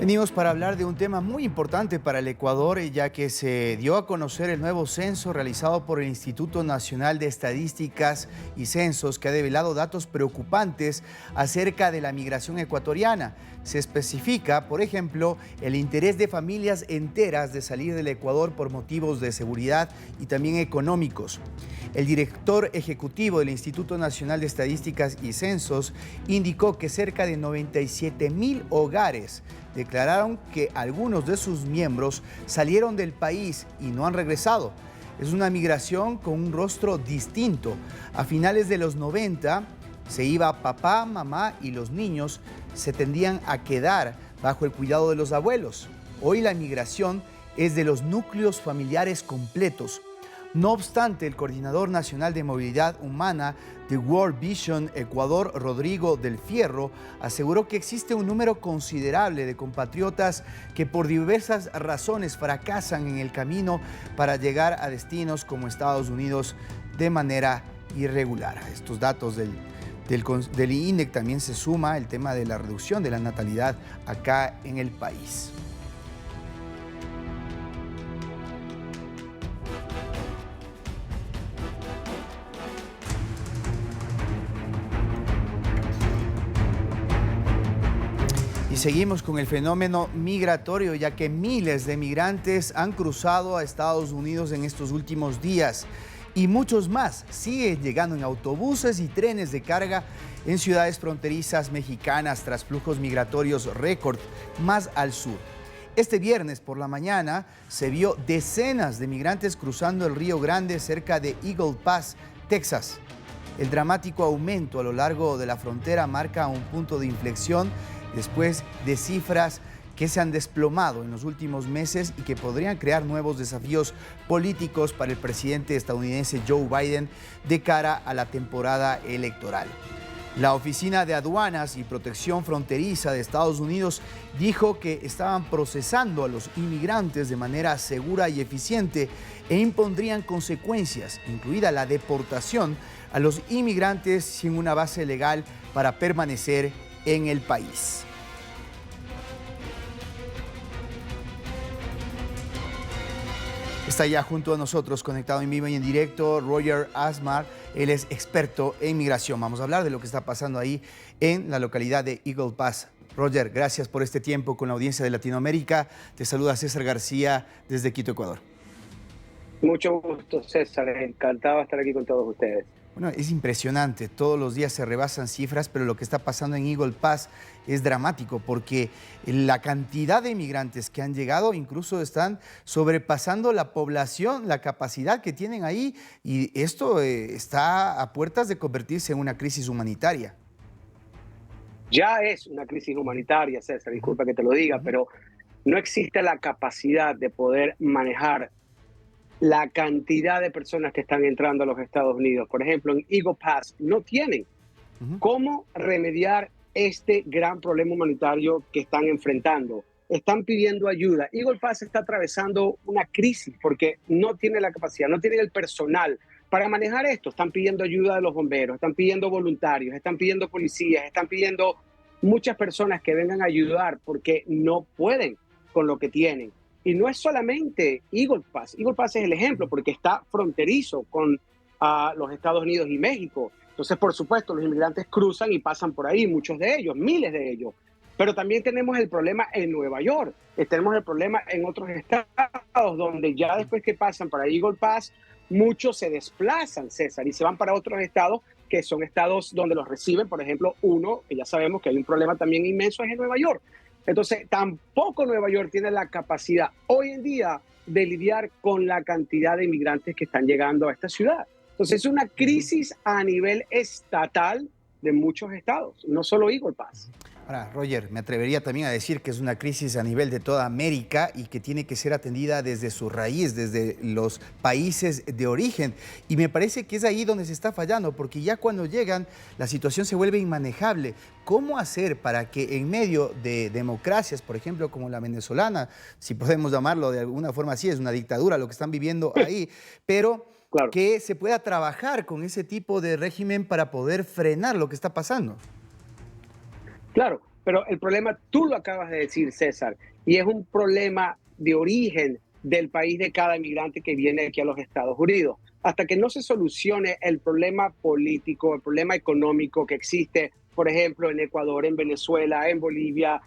Venimos para hablar de un tema muy importante para el Ecuador, ya que se dio a conocer el nuevo censo realizado por el Instituto Nacional de Estadísticas y Censos, que ha develado datos preocupantes acerca de la migración ecuatoriana. Se especifica, por ejemplo, el interés de familias enteras de salir del Ecuador por motivos de seguridad y también económicos. El director ejecutivo del Instituto Nacional de Estadísticas y Censos indicó que cerca de 97.000 hogares declararon que algunos de sus miembros salieron del país y no han regresado. Es una migración con un rostro distinto. A finales de los 90 se iba papá, mamá y los niños se tendían a quedar bajo el cuidado de los abuelos. Hoy la migración es de los núcleos familiares completos. No obstante, el coordinador nacional de movilidad humana de World Vision Ecuador, Rodrigo del Fierro, aseguró que existe un número considerable de compatriotas que por diversas razones fracasan en el camino para llegar a destinos como Estados Unidos de manera irregular. A estos datos del INEC también se suma el tema de la reducción de la natalidad acá en el país. Y seguimos con el fenómeno migratorio, ya que miles de migrantes han cruzado a Estados Unidos en estos últimos días y muchos más siguen llegando en autobuses y trenes de carga en ciudades fronterizas mexicanas tras flujos migratorios récord más al sur. Este viernes por la mañana se vio decenas de migrantes cruzando el Río Grande cerca de Eagle Pass, Texas. El dramático aumento a lo largo de la frontera marca un punto de inflexión después de cifras que se han desplomado en los últimos meses y que podrían crear nuevos desafíos políticos para el presidente estadounidense Joe Biden de cara a la temporada electoral. La Oficina de Aduanas y Protección Fronteriza de Estados Unidos dijo que estaban procesando a los inmigrantes de manera segura y eficiente e impondrían consecuencias, incluida la deportación a los inmigrantes sin una base legal para permanecer en el país. Está ya junto a nosotros, conectado en vivo y en directo, Roger Asmar. Él es experto en migración. Vamos a hablar de lo que está pasando ahí en la localidad de Eagle Pass. Roger, gracias por este tiempo con la audiencia de Latinoamérica. Te saluda César García desde Quito, Ecuador. Mucho gusto, César. Encantado de estar aquí con todos ustedes. Bueno, es impresionante, todos los días se rebasan cifras, pero lo que está pasando en Eagle Pass es dramático porque la cantidad de inmigrantes que han llegado incluso están sobrepasando la población, la capacidad que tienen ahí, y esto está a puertas de convertirse en una crisis humanitaria. Ya es una crisis humanitaria, César, disculpa que te lo diga, pero no existe la capacidad de poder manejar la cantidad de personas que están entrando a los Estados Unidos. Por ejemplo, en Eagle Pass no tienen cómo remediar este gran problema humanitario que están enfrentando. Están pidiendo ayuda. Eagle Pass está atravesando una crisis porque no tiene la capacidad, no tiene el personal para manejar esto. Están pidiendo ayuda de los bomberos, están pidiendo voluntarios, están pidiendo policías, están pidiendo muchas personas que vengan a ayudar porque no pueden con lo que tienen. Y no es solamente Eagle Pass. Eagle Pass es el ejemplo porque está fronterizo con los Estados Unidos y México. Entonces, por supuesto, los inmigrantes cruzan y pasan por ahí, muchos de ellos, miles de ellos. Pero también tenemos el problema en Nueva York. Tenemos el problema en otros estados donde ya después que pasan para Eagle Pass, muchos se desplazan, César, y se van para otros estados que son estados donde los reciben. Por ejemplo, uno, que ya sabemos que hay un problema también inmenso, es en Nueva York. Entonces, tampoco Nueva York tiene la capacidad hoy en día de lidiar con la cantidad de inmigrantes que están llegando a esta ciudad. Entonces, es una crisis a nivel estatal de muchos estados, no solo Eagle Pass. Ahora, Roger, me atrevería también a decir que es una crisis a nivel de toda América y que tiene que ser atendida desde su raíz, desde los países de origen. Y me parece que es ahí donde se está fallando, porque ya cuando llegan la situación se vuelve inmanejable. ¿Cómo hacer para que en medio de democracias, por ejemplo, como la venezolana, si podemos llamarlo de alguna forma así, es una dictadura lo que están viviendo ahí, pero Claro. que se pueda trabajar con ese tipo de régimen para poder frenar lo que está pasando? Claro, Pero el problema, tú lo acabas de decir, César, y es un problema de origen del país de cada inmigrante que viene aquí a los Estados Unidos. Hasta que no se solucione el problema político, el problema económico que existe, por ejemplo, en Ecuador, en Venezuela, en Bolivia,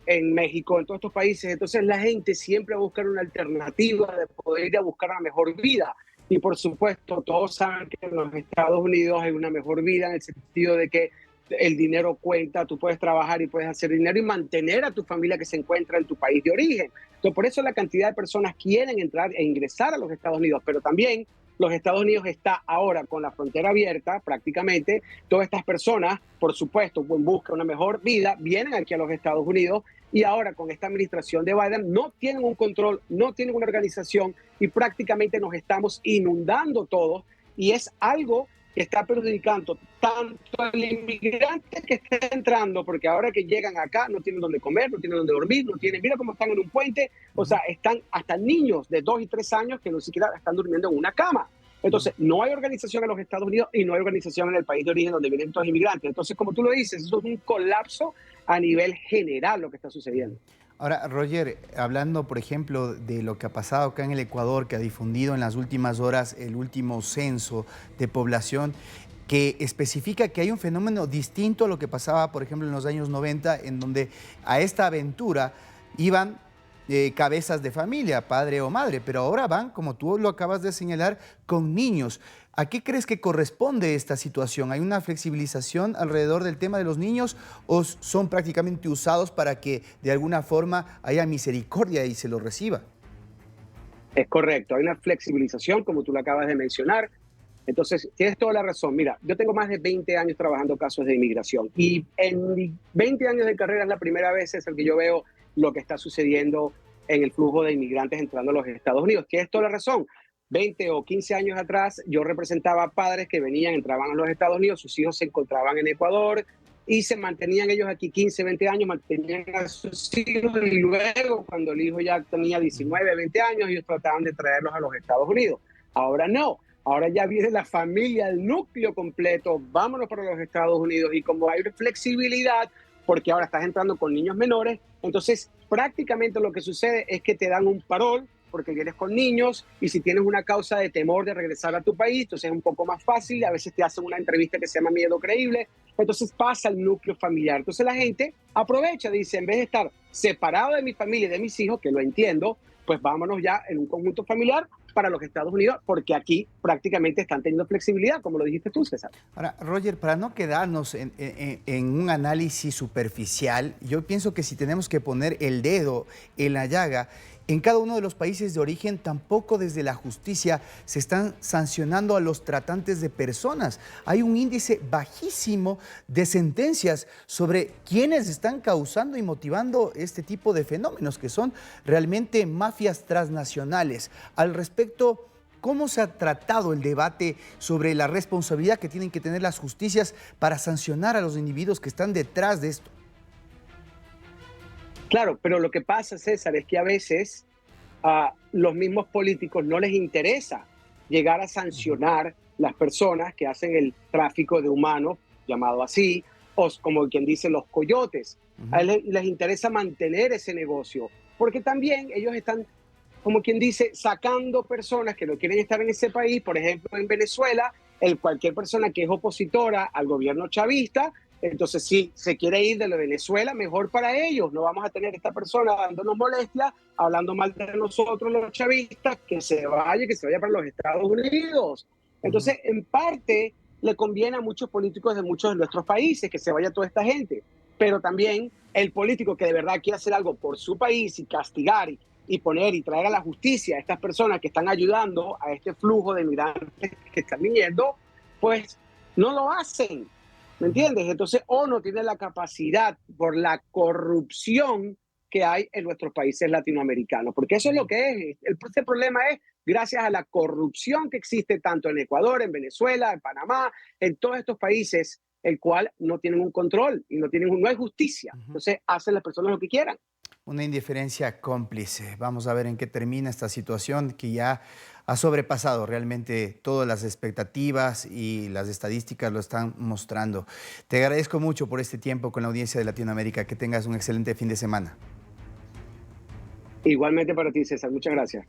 en México, en todos estos países, entonces la gente siempre va a buscar una alternativa de poder ir a buscar una mejor vida. Y por supuesto, todos saben que en los Estados Unidos hay una mejor vida en el sentido de que el dinero cuenta, tú puedes trabajar y puedes hacer dinero y mantener a tu familia que se encuentra en tu país de origen. Entonces, por eso la cantidad de personas quieren entrar e ingresar a los Estados Unidos, pero también los Estados Unidos está ahora con la frontera abierta prácticamente. Todas estas personas, por supuesto, en busca de una mejor vida, vienen aquí a los Estados Unidos y ahora con esta administración de Biden no tienen un control, no tienen una organización y prácticamente nos estamos inundando todos y es algo que está perjudicando tanto al inmigrante que está entrando, porque ahora que llegan acá no tienen dónde comer, no tienen dónde dormir, no tienen, mira cómo están en un puente, o sea, están hasta niños de 2 y 3 años que no siquiera están durmiendo en una cama. Entonces, no hay organización en los Estados Unidos y no hay organización en el país de origen donde vienen estos inmigrantes. Entonces, como tú lo dices, eso es un colapso a nivel general lo que está sucediendo. Ahora, Roger, hablando, por ejemplo, de lo que ha pasado acá en el Ecuador, que ha difundido en las últimas horas el último censo de población, que especifica que hay un fenómeno distinto a lo que pasaba, por ejemplo, en los años 90, en donde a esta aventura iban cabezas de familia, padre o madre, pero ahora van, como tú lo acabas de señalar, con niños. ¿A qué crees que corresponde esta situación? ¿Hay una flexibilización alrededor del tema de los niños o son prácticamente usados para que de alguna forma haya misericordia y se los reciba? Es correcto, hay una flexibilización, como tú lo acabas de mencionar. Entonces, tienes toda la razón. Mira, yo tengo más de 20 años trabajando casos de inmigración y en mis 20 años de carrera es la primera vez es el que yo veo lo que está sucediendo en el flujo de inmigrantes entrando a los Estados Unidos. Tienes toda la razón. 20 o 15 años atrás yo representaba a padres que venían, entraban a los Estados Unidos, sus hijos se encontraban en Ecuador y se mantenían ellos aquí 15, 20 años, mantenían a sus hijos y luego cuando el hijo ya tenía 19, 20 años, ellos trataban de traerlos a los Estados Unidos. Ahora no. Ahora ya viene la familia, el núcleo completo, vámonos para los Estados Unidos y como hay flexibilidad, porque ahora estás entrando con niños menores, entonces prácticamente lo que sucede es que te dan un parol porque vienes con niños y si tienes una causa de temor de regresar a tu país, entonces es un poco más fácil, a veces te hacen una entrevista que se llama miedo creíble, entonces pasa el núcleo familiar. Entonces la gente aprovecha, dice, en vez de estar separado de mi familia y de mis hijos, que lo entiendo, pues vámonos ya en un conjunto familiar para los Estados Unidos, porque aquí prácticamente están teniendo flexibilidad, como lo dijiste tú, César. Ahora, Roger, para no quedarnos en un análisis superficial, yo pienso que si tenemos que poner el dedo en la llaga, en cada uno de los países de origen tampoco desde la justicia se están sancionando a los tratantes de personas. Hay un índice bajísimo de sentencias sobre quienes están causando y motivando este tipo de fenómenos, que son realmente mafias transnacionales. Al respecto, ¿cómo se ha tratado el debate sobre la responsabilidad que tienen que tener las justicias para sancionar a los individuos que están detrás de esto? Claro, pero lo que pasa, César, es que a veces a los mismos políticos no les interesa llegar a sancionar las personas que hacen el tráfico de humanos, llamado así, o como quien dice los coyotes. A ellos les interesa mantener ese negocio, porque también ellos están, como quien dice, sacando personas que no quieren estar en ese país. Por ejemplo, en Venezuela, cualquier persona que es opositora al gobierno chavista, entonces si se quiere ir de la Venezuela, mejor para ellos. No vamos a tener esta persona dándonos molestia, hablando mal de nosotros los chavistas, que se vaya para los Estados Unidos. Entonces, en parte, le conviene a muchos políticos de muchos de nuestros países que se vaya toda esta gente, pero también el político que de verdad quiere hacer algo por su país y castigar y poner y traer a la justicia a estas personas que están ayudando a este flujo de migrantes que están viniendo, pues no lo hacen, ¿me entiendes? Entonces, o no tienen la capacidad por la corrupción que hay en nuestros países latinoamericanos, porque eso es lo que es. Este problema es gracias a la corrupción que existe tanto en Ecuador, en Venezuela, en Panamá, en todos estos países, el cual no tienen un control y no hay justicia. Entonces, hacen las personas lo que quieran. Una indiferencia cómplice. Vamos a ver en qué termina esta situación que ya ha sobrepasado realmente todas las expectativas y las estadísticas lo están mostrando. Te agradezco mucho por este tiempo con la audiencia de Latinoamérica. Que tengas un excelente fin de semana. Igualmente para ti, César. Muchas gracias.